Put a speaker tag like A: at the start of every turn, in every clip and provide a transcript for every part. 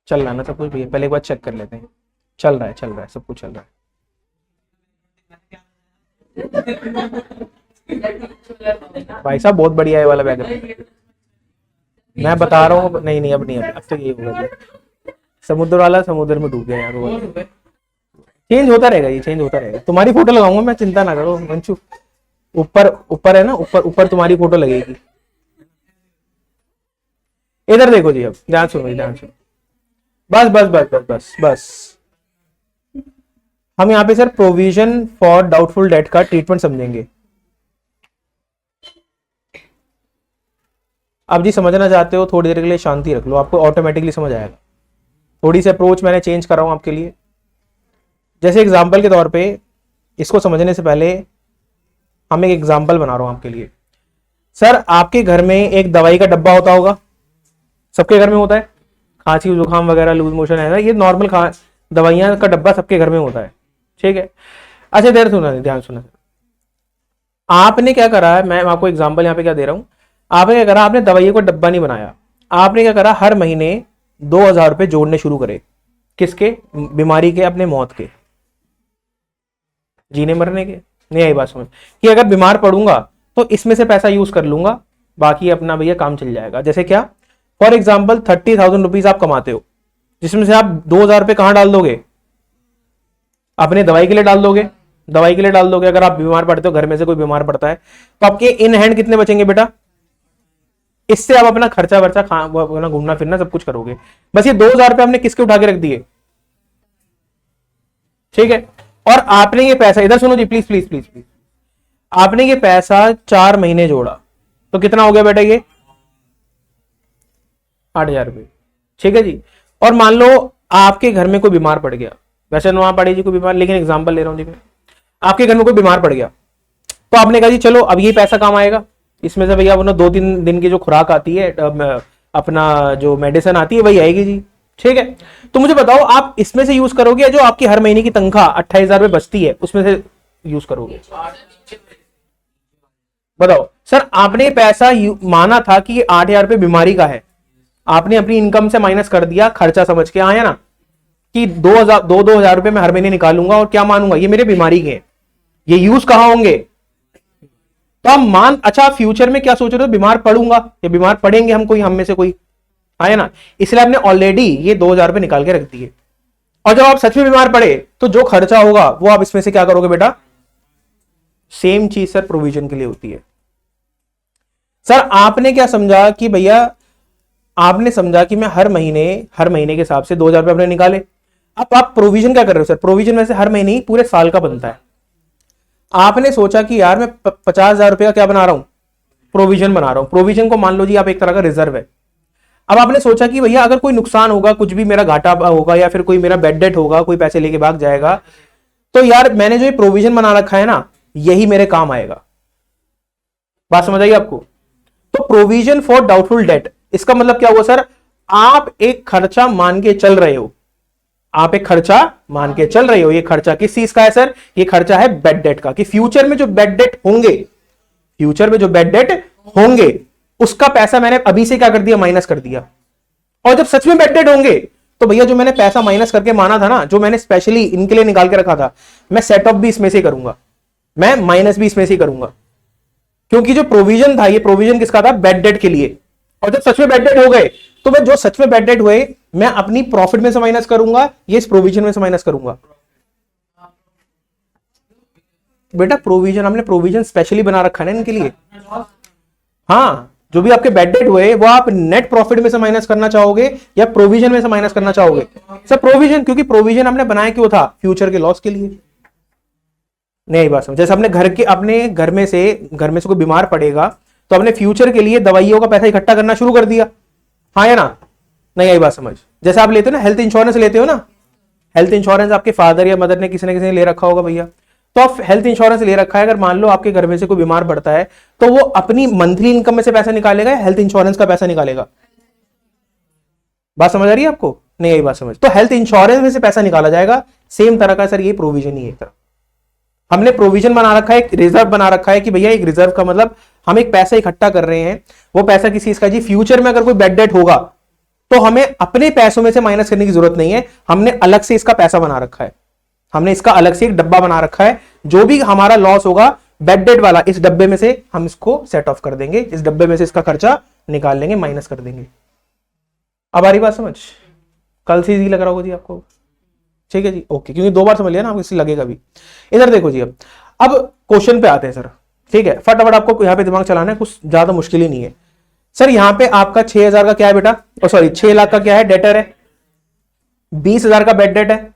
A: चल रहा है ना सब कुछ भैया? पहले एक बार चेक कर लेते हैं। चल रहा है, चल रहा है, सब कुछ चल रहा है। भाई साहब बहुत बढ़िया है ये वाला बैकग्राउंड। मैं बता रहा हूँ, नहीं नहीं अब नहीं, अब तो ये होगा। समुद्र वाला समुद्र में डूब गया यार वो। चेंज होता रहेगा, ये चेंज होता रहेगा। तुम्हारी फोटो लगाऊंगा मैं, चिंता ना करो मंचू। ऊपर ऊपर है ना, ऊपर ऊपर तुम्हारी फोटो लगेगी। इधर देखो जी, अब ध्यान सुनो जी, ध्यान सुनो। बस बस बस बस बस बस। हम यहाँ पे sir provision for doubtful date का ट्रीटमेंट समझेंगे। अब जी समझना चाहते हो, थोड़ी देर के लिए शांति रख लो, आपको ऑटोमेटिकली समझ आएगा। थोड़ी सी अप्रोच मैंने चेंज कर रहा हूं आपके लिए। जैसे एग्जाम्पल के तौर पे, इसको समझने से पहले हम एक एग्जाम्पल बना रहा हूं आपके लिए। सर आपके घर में एक दवाई का डब्बा होता होगा, सबके घर में होता है। खांसी जुकाम वगैरह, लूज मोशन है ना, ये नॉर्मल दवाइयां का डब्बा सबके घर में होता है, ठीक है। अच्छा देर सुना, ध्यान सुना। आपने क्या करा है, मैं आपको एग्जाम्पल यहाँ पे क्या दे रहा हूं। आपने क्या करा, आपने दवाइयों का डब्बा नहीं बनाया। आपने क्या करा, हर महीने 2,000 रुपए जोड़ने शुरू करे। किसके? बीमारी के, अपने मौत के, जीने मरने के। नहीं आई बात समझ? कि अगर बीमार पड़ूंगा तो इसमें से पैसा यूज कर लूंगा, बाकी अपना भैया काम चल जाएगा। जैसे क्या? फॉर एग्जाम्पल 30,000 रुपीज आप कमाते हो, जिसमें से आप 2,000 रुपए कहां डाल दोगे? अपने दवाई के लिए डाल दोगे। दवाई के लिए डाल दोगे। अगर आप बीमार पड़ते हो, घर में से कोई बीमार पड़ता है, तो आपके इन हैंड कितने बचेंगे बेटा? इससे आप अपना खर्चा वर्चा अपना घूमना फिरना सब कुछ करोगे। बस ये 2,000 रुपए आपने किसके उठा के रख दिए, ठीक है। और आपने ये पैसा, इधर सुनो जी प्लीज प्लीज प्लीज प्लीज, आपने ये पैसा 4 महीने जोड़ा, तो कितना हो गया बेटा ये? 8,000 रुपए, ठीक है जी। और मान लो आपके घर में कोई बीमार पड़ गया, वैसे ना पड़े जी कोई बीमार, लेकिन एग्जाम्पल ले रहा हूं जी मैं। आपके घर में कोई बीमार पड़ गया, तो आपने कहा जी चलो अब ये पैसा काम आएगा, इसमें से भैया 2-3 दिन की जो खुराक आती है, अपना जो मेडिसिन आती है वही आएगी जी, ठीक है। तो मुझे बताओ, आप इसमें से यूज करोगे, जो आपकी हर महीने की तनख्वाह 28,000 रुपए बचती है उसमें से यूज करोगे? बताओ सर, आपने पैसा माना था कि ये 8,000 रुपए बीमारी का है, आपने अपनी इनकम से माइनस कर दिया, खर्चा समझ के आया ना, कि 2,000 रुपए मैं हर महीने निकालूंगा और क्या मानूंगा ये मेरे बीमारी के हैं, ये यूज कहां होंगे? तो हम अच्छा फ्यूचर में क्या सोच रहे हो, बीमार पड़ूंगा या बीमार पड़ेंगे हम, कोई हम में से कोई, आया ना, इसलिए आपने ऑलरेडी ये 2,000 रुपए निकाल के रख दिए। और जब आप सच में बीमार पड़े तो जो खर्चा होगा वो आप इसमें से क्या करोगे बेटा? सेम चीज सर प्रोविजन के लिए होती है। सर आपने क्या समझा कि भैया, आपने समझा कि मैं हर महीने के हिसाब से 2,000 रुपए अपने निकाले। अब आप प्रोविजन क्या कर रहे हो सर? प्रोविजन में से हर महीने ही पूरे साल का बनता है। आपने सोचा कि यार मैं 50,000 रुपए का क्या बना रहा हूं? प्रोविजन बना रहा हूं। प्रोविजन को मान लो जी आप एक तरह का रिजर्व है। अब आपने सोचा कि भैया अगर कोई नुकसान होगा, कुछ भी मेरा घाटा होगा, या फिर कोई मेरा बेड डेट होगा, कोई पैसे लेके भाग जाएगा, तो यार मैंने जो ये प्रोविजन बना रखा है ना, यही मेरे काम आएगा। बात समझ आई आपको? तो प्रोविजन फॉर डाउटफुल डेट, इसका मतलब क्या हुआ सर? आप एक खर्चा मान के चल रहे हो, आप एक खर्चा मान के चल रहे हो। ये खर्चा किस चीज का है सर? ये खर्चा है बेड डेट का, कि फ्यूचर में जो बेड डेट होंगे, फ्यूचर में जो बेड डेट होंगे उसका पैसा मैंने अभी से क्या कर दिया? माइनस कर दिया। और जब सच में बेड डेट होंगे तो भैया जो मैंने पैसा माइनस करके माना था ना, जो मैंने स्पेशली इनके लिए निकाल के रखा था, मैं सेट ऑफ भी इसमें से करूंगा, मैं माइनस भी इसमें से करूंगा, क्योंकि जो प्रोविजन था, ये प्रोविजन किसका था? बेड डेट के लिए। और जब सच में बेड डेट हो गए तो मैं जो सच में बेड डेट हुए, मैं अपनी प्रॉफिट में से माइनस करूंगा, ये इस प्रोविजन में से माइनस करूंगा। बेटा प्रोविजन, हमने प्रोविजन स्पेशली बना रखा है ना इनके लिए। हाँ, जो भी आपके बेड डेट हुए वो आप नेट प्रॉफिट में से माइनस करना चाहोगे या प्रोविजन में से माइनस करना चाहोगे? सर प्रोविजन, क्योंकि प्रोविजन हमने बनाया क्यों था? फ्यूचर के लॉस के लिए। नहीं बात समझ? जैसे अपने घर में से कोई बीमार पड़ेगा तो अपने फ्यूचर के लिए दवाइयों का पैसा इकट्ठा करना शुरू कर दिया, हाँ या ना? नहीं आई बात समझ? जैसे आप लेते हो ना, हेल्थ इंश्योरेंस लेते हो ना, हेल्थ इंश्योरेंस आपके फादर या मदर ने किसी ने ले रखा होगा भैया, तो आप हेल्थ इंश्योरेंस ले रखा है। अगर मान लो आपके घर में से कोई बीमार पड़ता है तो वो अपनी मंथली इनकम में से पैसा निकालेगा या हेल्थ इंश्योरेंस का पैसा निकालेगा? बात समझ आ रही है आपको? नहीं आई बात समझ? तो हेल्थ इंश्योरेंस में से पैसा निकाला जाएगा। सेम तरह का सर ये प्रोविजन ही है एक तरह। हमने प्रोविजन बना रखा है, एक रिजर्व बना रखा है कि भैया एक रिजर्व का मतलब हम एक पैसा इकट्ठा कर रहे हैं, वो पैसा किसी इसका जी फ्यूचर में अगर कोई बैड डेट होगा तो हमें अपने पैसों में से माइनस करने की जरूरत नहीं है, हमने अलग से इसका पैसा बना रखा है, हमने इसका अलग से एक डब्बा बना रखा है, जो भी हमारा लॉस होगा बैड डेट वाला इस डब्बे में से हम इसको सेट ऑफ कर देंगे, इस डब्बे में से इसका खर्चा निकाल लेंगे, माइनस कर देंगे। अब आ रही बात समझ? कल से इजी लग रहा होगा जी आपको, ठीक है जी, ओके, क्योंकि 2 बार समझ लिया ना आपको, इसलिए लगेगा भी। इधर देखो जी, अब क्वेश्चन पे आते हैं सर, ठीक है, फटाफट आपको यहाँ पे दिमाग चलाना है, कुछ ज्यादा मुश्किल ही नहीं है सर। यहाँ पे आपका 6,000 का क्या है बेटा, सॉरी 6 लाख का क्या है, डेटर है, 20,000 का बेड डेट है,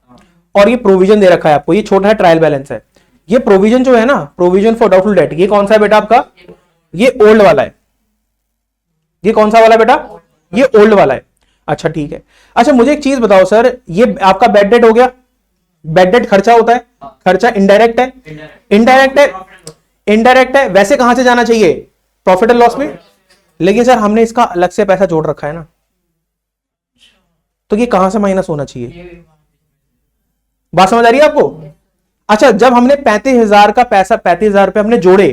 A: और ये प्रोविजन दे रखा है आपको, ये छोटा है ट्रायल बैलेंस है। ये प्रोविजन जो है ना, प्रोविजन फॉर डाउटफुल डेट, ये कौन सा है बेटा आपका, ये ओल्ड वाला है। ये कौन सा वाला बेटा, ये ओल्ड वाला है। अच्छा ठीक है, अच्छा मुझे एक चीज बताओ सर, ये आपका बेड डेट हो गया, बेड डेट खर्चा होता है, खर्चा इनडायरेक्ट है, इनडायरेक्ट है, इनडायरेक्ट है, वैसे कहां से जाना चाहिए, प्रॉफिट एंड लॉस में, लेकिन सर हमने इसका अलग से पैसा जोड़ रखा है ना, तो ये कहां से माइनस होना चाहिए, बात समझ आ रही है आपको? अच्छा, जब हमने 35,000 का पैसा, 35,000 रुपए हमने जोड़े,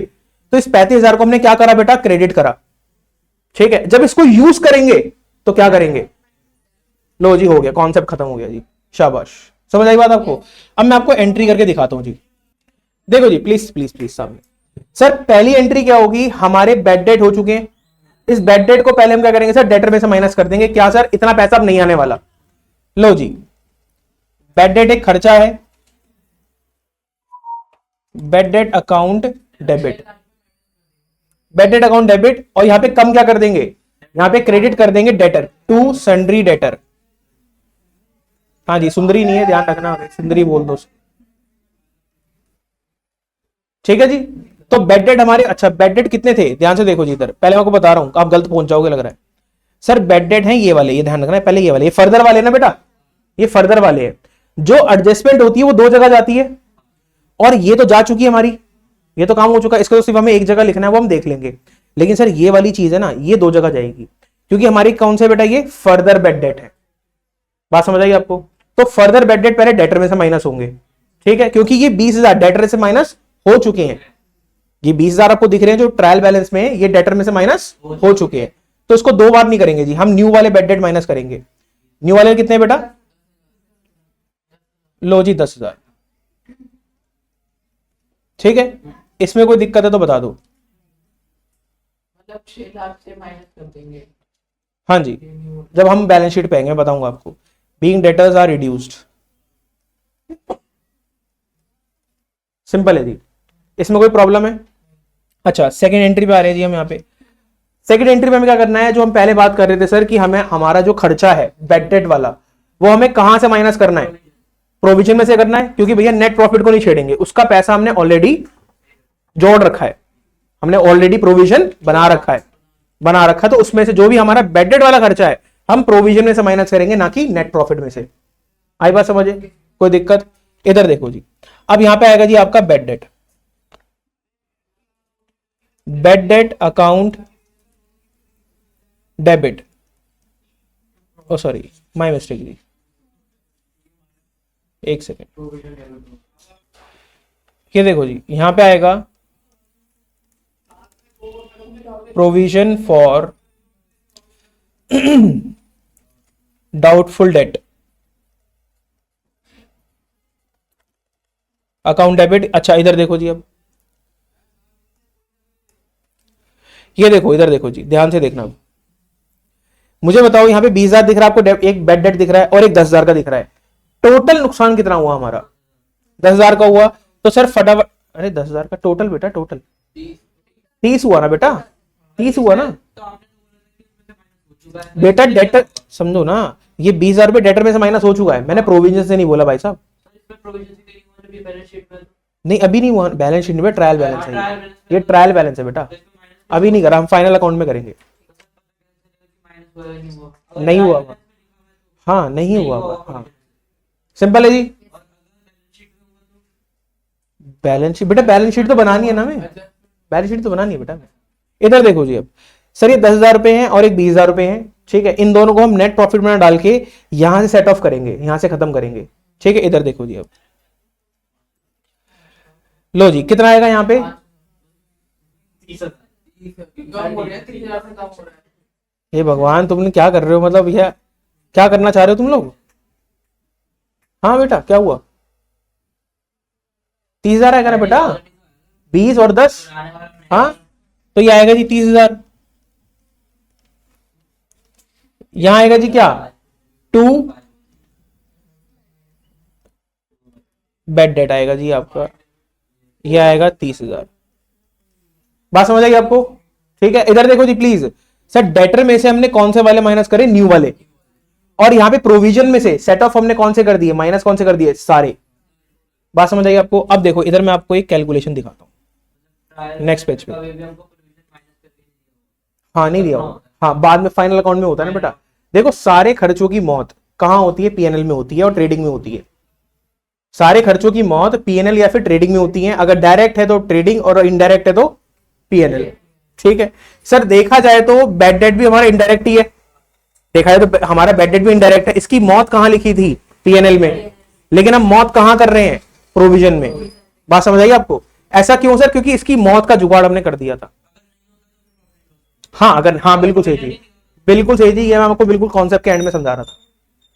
A: तो इस 35,000 को हमने क्या करा बेटा, क्रेडिट करा, ठीक है। जब इसको यूज करेंगे तो क्या करेंगे, लो जी हो गया, कॉन्सेप्ट खत्म हो गया जी, शाबाश, समझ आई बात आपको? अब मैं आपको एंट्री करके दिखाता हूं जी, देखो जी, प्लीज प्लीज प्लीज सामने। सर पहली एंट्री क्या होगी, हमारे बेड डेट हो चुके हैं, इस बेड डेट को पहले हम क्या करेंगे सर, डेटर में से माइनस कर देंगे, क्या सर, इतना पैसा अब नहीं आने वाला। लो जी, बेड डेट एक खर्चा है, bed debt account debit, bed debt account debit, और यहां पे कम क्या कर देंगे, यहां पे क्रेडिट कर देंगे डेटर टू सन्ड्री डेटर। हाँ जी, सुंदरी नहीं है, ध्यान रखना, सुंदरी बोल दो, ठीक है जी। तो बेड डेट हमारे, अच्छा बेड डेट कितने थे, ध्यान से देखो जी, इधर पहले मैं आपको बता रहा हूं, आप गलत पहुंच जाओगे लग रहा है सर। बेड डेट है ये वाले, ये ध्यान रखना है, पहले ये वाले, ये फर्दर वाले ना बेटा, ये फर्दर वाले हैं, जो एडजस्टमेंट होती है वो 2 जगह जाती है, और ये तो जा चुकी है हमारी, ये तो काम हो चुका है, इसका तो सिर्फ हमें एक जगह लिखना है, वो हम देख लेंगे। लेकिन सर ये वाली चीज है ना, ये 2 जगह जाएगी, क्योंकि हमारी कौन से बेटा, ये फर्दर बेड डेट है, बात समझ आई आपको? तो फर्दर बेड डेट पहले डेटर में से माइनस होंगे, ठीक है, क्योंकि ये 20,000 डेटर से माइनस हो चुके हैं, ये 20,000 आपको दिख रहे हैं जो ट्रायल बैलेंस में, ये डेटर में से माइनस हो चुके हैं, तो इसको 2 बार नहीं करेंगे जी, हम न्यू वाले बेड डेट माइनस करेंगे। न्यू वाले कितने बेटा, लो जी 10,000, ठीक है, इसमें कोई दिक्कत है तो बता दो,
B: मतलब 6 लाख से माइनस कर देंगे।
A: हाँ जी, जब हम बैलेंस शीट पे आएंगे बताऊंगा आपको, being debtors are reduced, simple है जी, इसमें कोई प्रॉब्लम है? अच्छा सेकंड एंट्री पे आ रहे हैं जी हम, यहाँ पे सेकंड एंट्री में हमें क्या करना है, जो हम पहले बात कर रहे थे सर कि हमें हमारा जो खर्चा है बेड डेट वाला, वो हमें कहां से माइनस करना है, प्रोविजन में से करना है, क्योंकि भैया नेट प्रॉफिट को नहीं छेड़ेंगे, उसका पैसा हमने ऑलरेडी जोड़ रखा है, हमने ऑलरेडी प्रोविजन बना रखा है, तो उसमें से जो भी हमारा बेड डेट वाला खर्चा है हम प्रोविजन में से माइनस करेंगे, ना कि नेट प्रॉफिट में से। आई बात समझे, कोई दिक्कत? इधर देखो जी, अब यहां पे आएगा जी आपका bad debt, bad debt account debit, oh sorry my mistake जी, एक सेकेंड, ये देखो जी यहां पे आएगा provision for doubtful debt account debit. अच्छा इधर देखो जी, अब ये देखो, इधर देखो जी, ध्यान से देखना, अब मुझे बताओ, यहां पे 20,000 दिख रहा है आपको, एक बेड डेट दिख रहा है और एक 10,000 का दिख रहा है, टोटल नुकसान कितना हुआ हमारा, 10,000 का हुआ, तो सर फटाफट, अरे 10,000 का टोटल बेटा, टोटल 30 हुआ ना बेटा, 30 हुआ ना बेटा, डेटर समझो ना, ये 20,000 रुपए डेटर में से माइनस हो चुका है, मैंने प्रोविजन से नहीं बोला भाई साहब, नहीं अभी नहीं हुआ, बैलेंस शीट में ट्रायल बैलेंस है, ये ट्रायल बैलेंस है बेटा, अभी नहीं करा, हम फाइनल अकाउंट में करेंगे, नहीं हुआ, हाँ नहीं हुआ, हाँ सिंपल है जी, बैलेंस शीट बेटा, बैलेंस शीट तो बनानी है ना, मैं बैलेंस शीट तो बनानी है बेटा मैं। इधर देखो जी, अब सर ये 10,000 रुपए हैं और एक 20,000 रुपए हैं, ठीक है, इन दोनों को हम नेट प्रॉफिट में डाल के यहां से सेट ऑफ करेंगे, यहां से खत्म करेंगे, ठीक है। इधर देखो जी, अब लो जी, कितना आएगा यहाँ पे?
B: 30,000 कम हो रहा है, 30,000 से कम हो रहा है।
A: हे भगवान, तुमने क्या कर रहे हो? मतलब यह क्या करना चाह रहे हो तुम लोग? हाँ बेटा, क्या हुआ? 30,000 आएगा ना बेटा? 20 और 10, हाँ तो ये आएगा जी 30,000। यहां आएगा जी क्या? 2 बेड डेट आएगा जी आपका, ये आएगा 30,000। बात समझ आई आपको? ठीक है, इधर देखो जी प्लीज। सर डेटर में से हमने कौन से वाले माइनस करे? न्यू वाले। और यहां पे प्रोविजन में से सेट ऑफ हमने कौन से कर दिए? माइनस कौन से कर दिए? सारे। बात समझ आई आपको? अब देखो इधर मैं आपको एक कैलकुलेशन दिखाता हूं नेक्स्ट पेज पे। हाँ नहीं दिया होगा, हाँ बाद में फाइनल अकाउंट में होता है ना बेटा। देखो सारे खर्चों की मौत कहां होती है? पीएनएल में होती है और ट्रेडिंग में होती है। सारे खर्चों की मौत पीएनएल या फिर ट्रेडिंग में होती है। अगर डायरेक्ट है तो ट्रेडिंग और इनडायरेक्ट है तो पीएनएल। ठीक है सर, देखा जाए तो बैड डेट भी हमारा इनडायरेक्ट ही है। देखा जाए तो हमारा बैड डेट भी इनडायरेक्ट है। इसकी मौत कहां लिखी थी? पीएनएल में, लेकिन हम मौत कहां कर रहे हैं? प्रोविजन में। बात समझ आई आपको? ऐसा क्यों सर? क्योंकि इसकी मौत का जुगाड़ हमने कर दिया था। हाँ अगर, हाँ बिल्कुल सही थी, बिल्कुल सही थी, ये मैं आपको बिल्कुल कॉन्सेप्ट के एंड में समझा रहा था।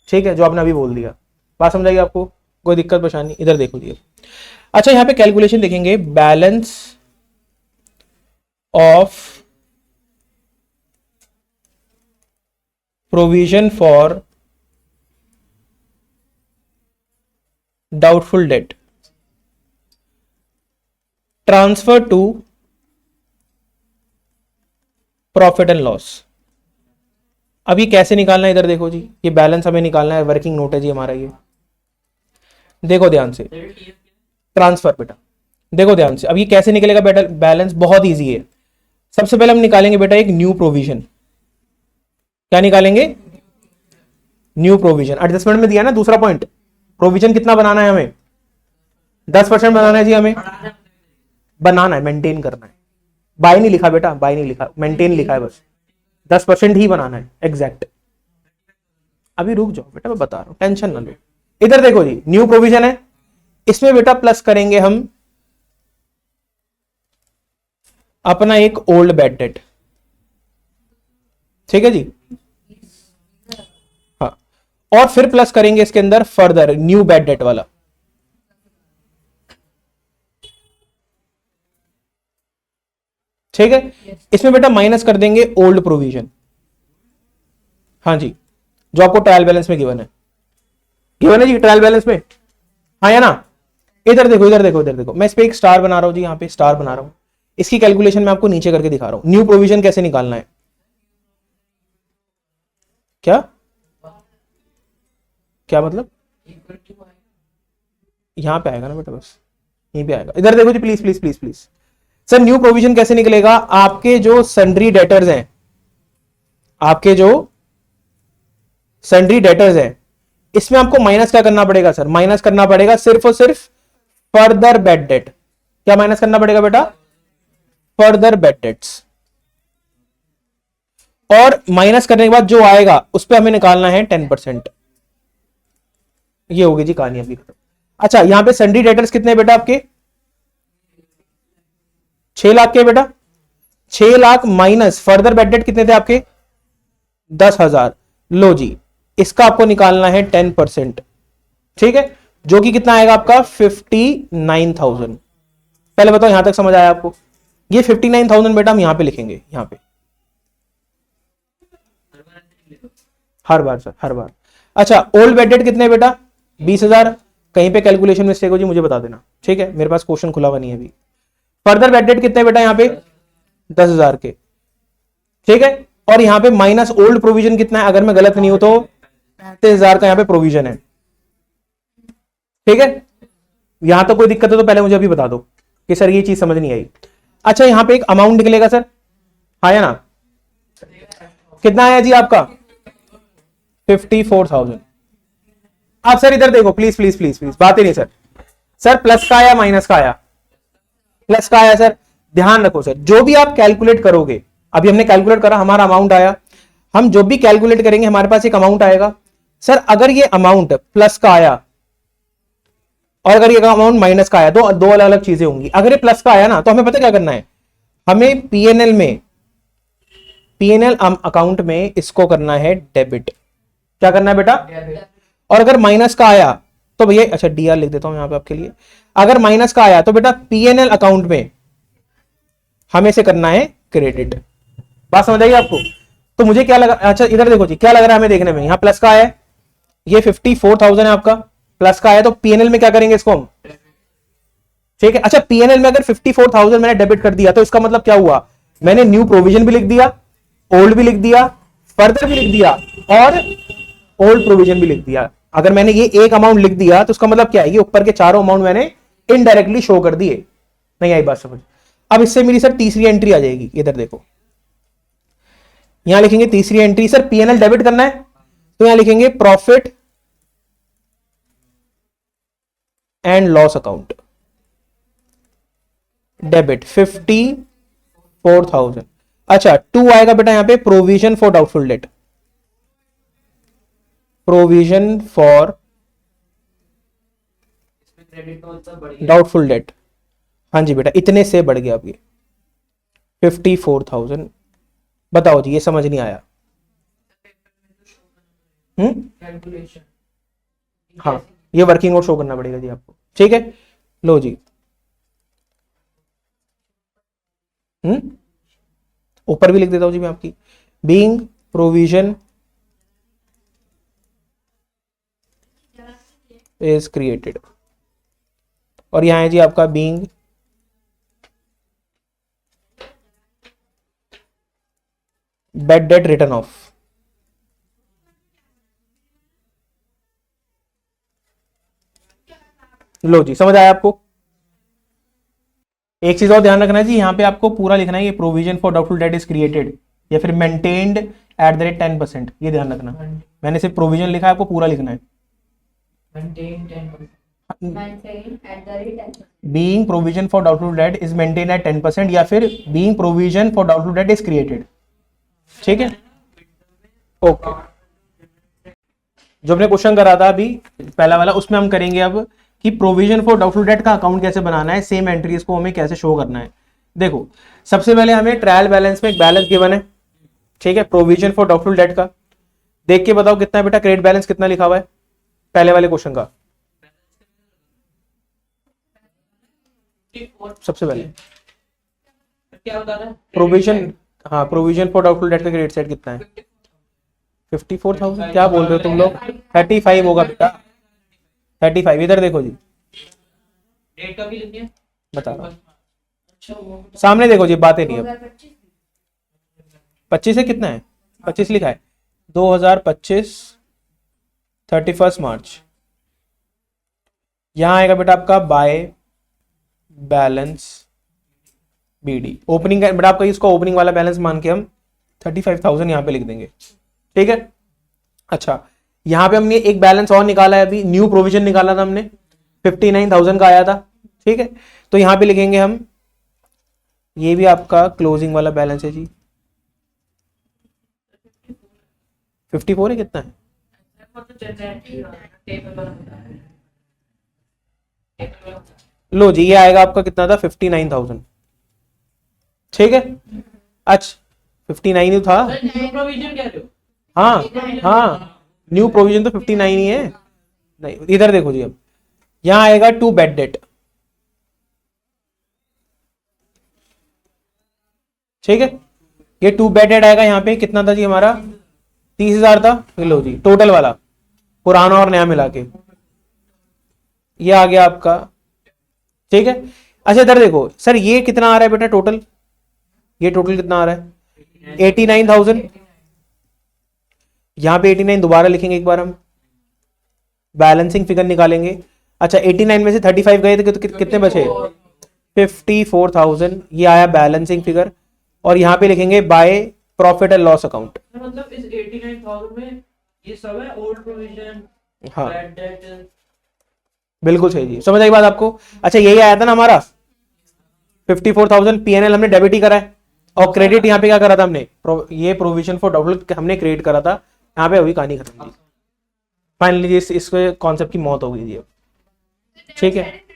A: ठीक है, जो आपने अभी बोल दिया। बात समझ आई आपको? कोई दिक्कत परेशानी? इधर देखो जी। अच्छा यहां पे कैलकुलेशन देखेंगे, balance of provision for doubtful debt transfer to profit and loss. अब ये कैसे निकालना है? इधर देखो जी, ये बैलेंस हमें निकालना है, वर्किंग नोट है जी हमारा ये। देखो ध्यान से, ट्रांसफर बेटा, देखो ध्यान से। अब ये कैसे निकलेगा बेटा बैलेंस? बहुत इजी है। सबसे पहले हम निकालेंगे बेटा एक न्यू प्रोविजन। क्या निकालेंगे? New provision. एडजस्टमेंट में दिया ना दूसरा पॉइंट, प्रोविजन कितना बनाना है हमें? 10% बनाना है जी हमें, बनाना है, मेंटेन करना है। बाय नहीं लिखा बेटा, बाय नहीं लिखा, मेंटेन लिखा है बस। 10% ही बनाना है एग्जैक्ट। अभी रुक जाओ बेटा, मैं बता रहा हूं, टेंशन ना लो। इधर देखो जी, न्यू प्रोविजन है, इसमें बेटा प्लस करेंगे हम अपना एक ओल्ड बैड डेट। ठीक है जी, हाँ, और फिर प्लस करेंगे इसके अंदर फर्दर न्यू बैड डेट वाला। ठीक है, इसमें बेटा माइनस कर देंगे ओल्ड प्रोविजन। हाँ जी, जो आपको ट्रायल बैलेंस में गिवन है, गिवन है जी ट्रायल बैलेंस में, हाँ या ना? इधर देखो, इधर देखो, इधर देखो, मैं इस पे एक स्टार बना रहा हूं जी, यहाँ पे स्टार बना रहा हूं। इसकी कैलकुलेशन मैं आपको नीचे करके दिखा रहा हूं। न्यू प्रोविजन कैसे निकालना है? क्या क्या मतलब? यहां पे आएगा ना बेटा, बस यहीं पे आएगा। इधर देखो जी please please please please. Sir new provision कैसे निकलेगा? आपके जो सन्ड्री डेटर्स हैं, आपके जो सन्ड्री डेटर्स हैं, इसमें आपको माइनस क्या करना पड़ेगा सर? माइनस करना पड़ेगा सिर्फ और सिर्फ फर्दर बैड डेट। क्या माइनस करना पड़ेगा बेटा? Further bad debts. और माइनस करने के बाद जो आएगा उस पर हमें निकालना है 10%। ये होगी जी कहानी अभी खत्म। अच्छा यहां पे सन्ड्री डेटर्स कितने बेटा आपके? 6 लाख के बेटा। 6 lakh minus further bad debt कितने थे आपके? 10,000। लो जी, इसका आपको निकालना है 10%। ठीक है, जो कि कितना आएगा आपका? 59,000। पहले बताओ यहां तक समझ आया आपको? ये 59,000 बेटा हम यहां पे लिखेंगे, यहां पे हर बार सर, हर बार। अच्छा ओल्ड बैड डेट कितने बेटा? 20,000। कहीं पे कैलकुलेशन मिस्टेक हो जी मुझे बता देना, ठीक है, मेरे पास क्वेश्चन खुला हुआ नहीं है अभी। फर्दर बैड डेट कितने बेटा? यहां पे 10,000 के। ठीक है, और यहां पे माइनस ओल्ड प्रोविजन कितना है? अगर मैं गलत नहीं हूं तो 35,000 का यहां पे प्रोविजन है। ठीक है, यहां तो कोई दिक्कत है तो पहले मुझे अभी बता दो कि सर ये चीज समझ नहीं आई। अच्छा यहां पे एक अमाउंट निकलेगा सर, हाँ या ना? कितना आया जी आपका? 54,000। अब सर इधर देखो प्लीज प्लीज प्लीज प्लीज, बात ही नहीं सर। सर प्लस का आया माइनस का आया? प्लस का आया सर। ध्यान रखो सर, जो भी आप कैलकुलेट करोगे, अभी हमने कैलकुलेट करा, हमारा अमाउंट आया, हम जो भी कैलकुलेट करेंगे हमारे पास एक अमाउंट आएगा। सर अगर ये अमाउंट प्लस का आया और अगर ये अमाउंट माइनस का आया तो दो अलग अलग चीजें होंगी। अगर ये प्लस का आया ना तो हमें पता क्या करना है, हमें पीएनएल में, पीएनएल अकाउंट में इसको करना है डेबिट। क्या करना है बेटा? और अगर माइनस का आया तो भैया, अच्छा डीआर लिख देता हूं यहां पे आपके लिए, अगर माइनस का आया तो बेटा पीएनएल अकाउंट में हमें से करना है क्रेडिट। बात समझ आई आपको? तो मुझे क्या लगा, अच्छा इधर देखो जी, क्या लग रहा है हमें देखने में, यहां प्लस का आया है, ये 54,000 है आपका, प्लस का आया तो पीएनएल में क्या करेंगे इसको हम, ठीक है। अच्छा पीएनएल में अगर 54,000 मैंने डेबिट कर दिया तो इसका मतलब क्या हुआ, मैंने न्यू प्रोविजन भी लिख दिया, ओल्ड भी लिख दिया, फर्दर भी लिख दिया और ओल्ड प्रोविजन भी लिख दिया। अगर मैंने ये एक अमाउंट लिख दिया तो उसका मतलब क्या है, ये ऊपर के चारों अमाउंट मैंने इनडायरेक्टली शो कर दिए। नहीं आई बात समझ? अब इससे मेरी सर तीसरी एंट्री आ जाएगी, इधर देखो, यहां लिखेंगे तीसरी एंट्री, सर पीएनएल डेबिट करना है तो यहां लिखेंगे profit and loss account debit 54,000। अच्छा 2 आएगा बेटा यहां पे provision for doubtful date, provision for doubtful date, हाँ जी बेटा इतने से बढ़ गया अब ये 54,000। बताओ जी ये समझ नहीं आया?
B: कैलकुलेशन।
A: हाँ ये वर्किंग नोट शो करना पड़ेगा जी आपको, ठीक है। लो जी, ऊपर भी लिख देता हूं जी मैं आपकी, बीइंग प्रोविजन इज क्रिएटेड, और यहां है जी आपका being bad debt written off. लो जी समझ आया आपको? एक चीज और ध्यान रखना है जी, यहां पे आपको पूरा लिखना है, ये provision for doubtful date is created या फिर मेंटेन्ड एट द रेट 10%, ये ध्यान रखना। मैंने सिर्फ प्रोविजन लिखा है, आपको पूरा लिखना है।
B: Maintain 10%.
A: Being provision for doubtful date is maintain at 10% या फिर being provision for doubtful date is created, ठीक है। ओके, जो हमने क्वेश्चन करा था अभी पहला वाला, उसमें हम करेंगे अब कि प्रोविजन फॉर डाउटफुल डेट का अकाउंट कैसे बनाना है, सेम एंट्रीज को हमें कैसे शो करना है। देखो सबसे पहले हमें ट्रायल बैलेंस में एक बैलेंस गिवन है, ठीक है, प्रोविजन फॉर डाउटफुल डेट का। देख के बताओ कितना है बेटा, क्रेडिट बैलेंस कितना लिखा हुआ है पहले वाले क्वेश्चन का? सबसे पहले
B: क्या बता रहा है?
A: प्रोविजन, हाँ प्रोविजन फॉर डाउटफुल डेट का क्रेडिट साइड कितना है? 54,000। क्या बोल रहे हो तुम लोग? 35 होगा बेटा, 35। इधर देखो जी,
B: डेट का भी लिखिए,
A: बता रहा हूं,
B: अच्छा वो
A: सामने देखो जी, बातें नहीं अब। 25 है, कितना है? 25 लिखा है, 2025 31 मार्च। यहां आएगा बेटा आपका बाय बैलेंस बीडी, ओपनिंग बेटा आपका इसको ओपनिंग वाला बैलेंस मान के हम 35,000 यहां पे लिख देंगे, ठीक है। अच्छा यहां पे हमने एक बैलेंस और निकाला है, अभी न्यू प्रोविजन निकाला था हमने, 59,000 का आया था, ठीक है। तो यहां पे लिखेंगे हम, ये भी आपका क्लोजिंग वाला बैलेंस है जी, 54 है, कितना है? लो जी ये आएगा आपका कितना था, 59,000, ठीक है। अच्छा 59 ही था,
B: प्रोविजन कह रहे हो?
A: हाँ हाँ न्यू प्रोविजन तो 59 ही है। नहीं इधर देखो जी, अब यहां आएगा टू बैड डेट, ठीक है। ये टू बैड डेट आएगा, यहाँ पे कितना था जी हमारा, 30,000 था। लो जी टोटल वाला, पुराना और नया मिला के ये आ गया आपका, ठीक है। अच्छा इधर देखो सर, ये कितना आ रहा है बेटा टोटल, ये टोटल कितना आ रहा है, 89,000। यहां पे 89 दोबारा लिखेंगे एक बार हम, बैलेंसिंग फिगर निकालेंगे। अच्छा 89 में से 35 गए थे तो कितने बचे, 54,000, ये आया बैलेंसिंग फिगर। और यहां पे लिखेंगे by profit and loss account.
B: मतलब इस 89,000 में ये सब है, ओल्ड प्रोविजन,
A: हाँ
B: बैड डेट,
A: बिल्कुल सही जी, समझ आई बात आपको? अच्छा यही आया था ना हमारा 54,000 पीएनएल हमने डेबिट ही करा है, और क्रेडिट यहाँ पे क्या करा था हमने, ये प्रोविजन फॉर डाउटफुल हमने क्रिएट करा था। यहाँ पे अभी कहानी खत्म थी, फाइनली इस कॉन्सेप्ट की मौत हो गई थी अब। ठीक है।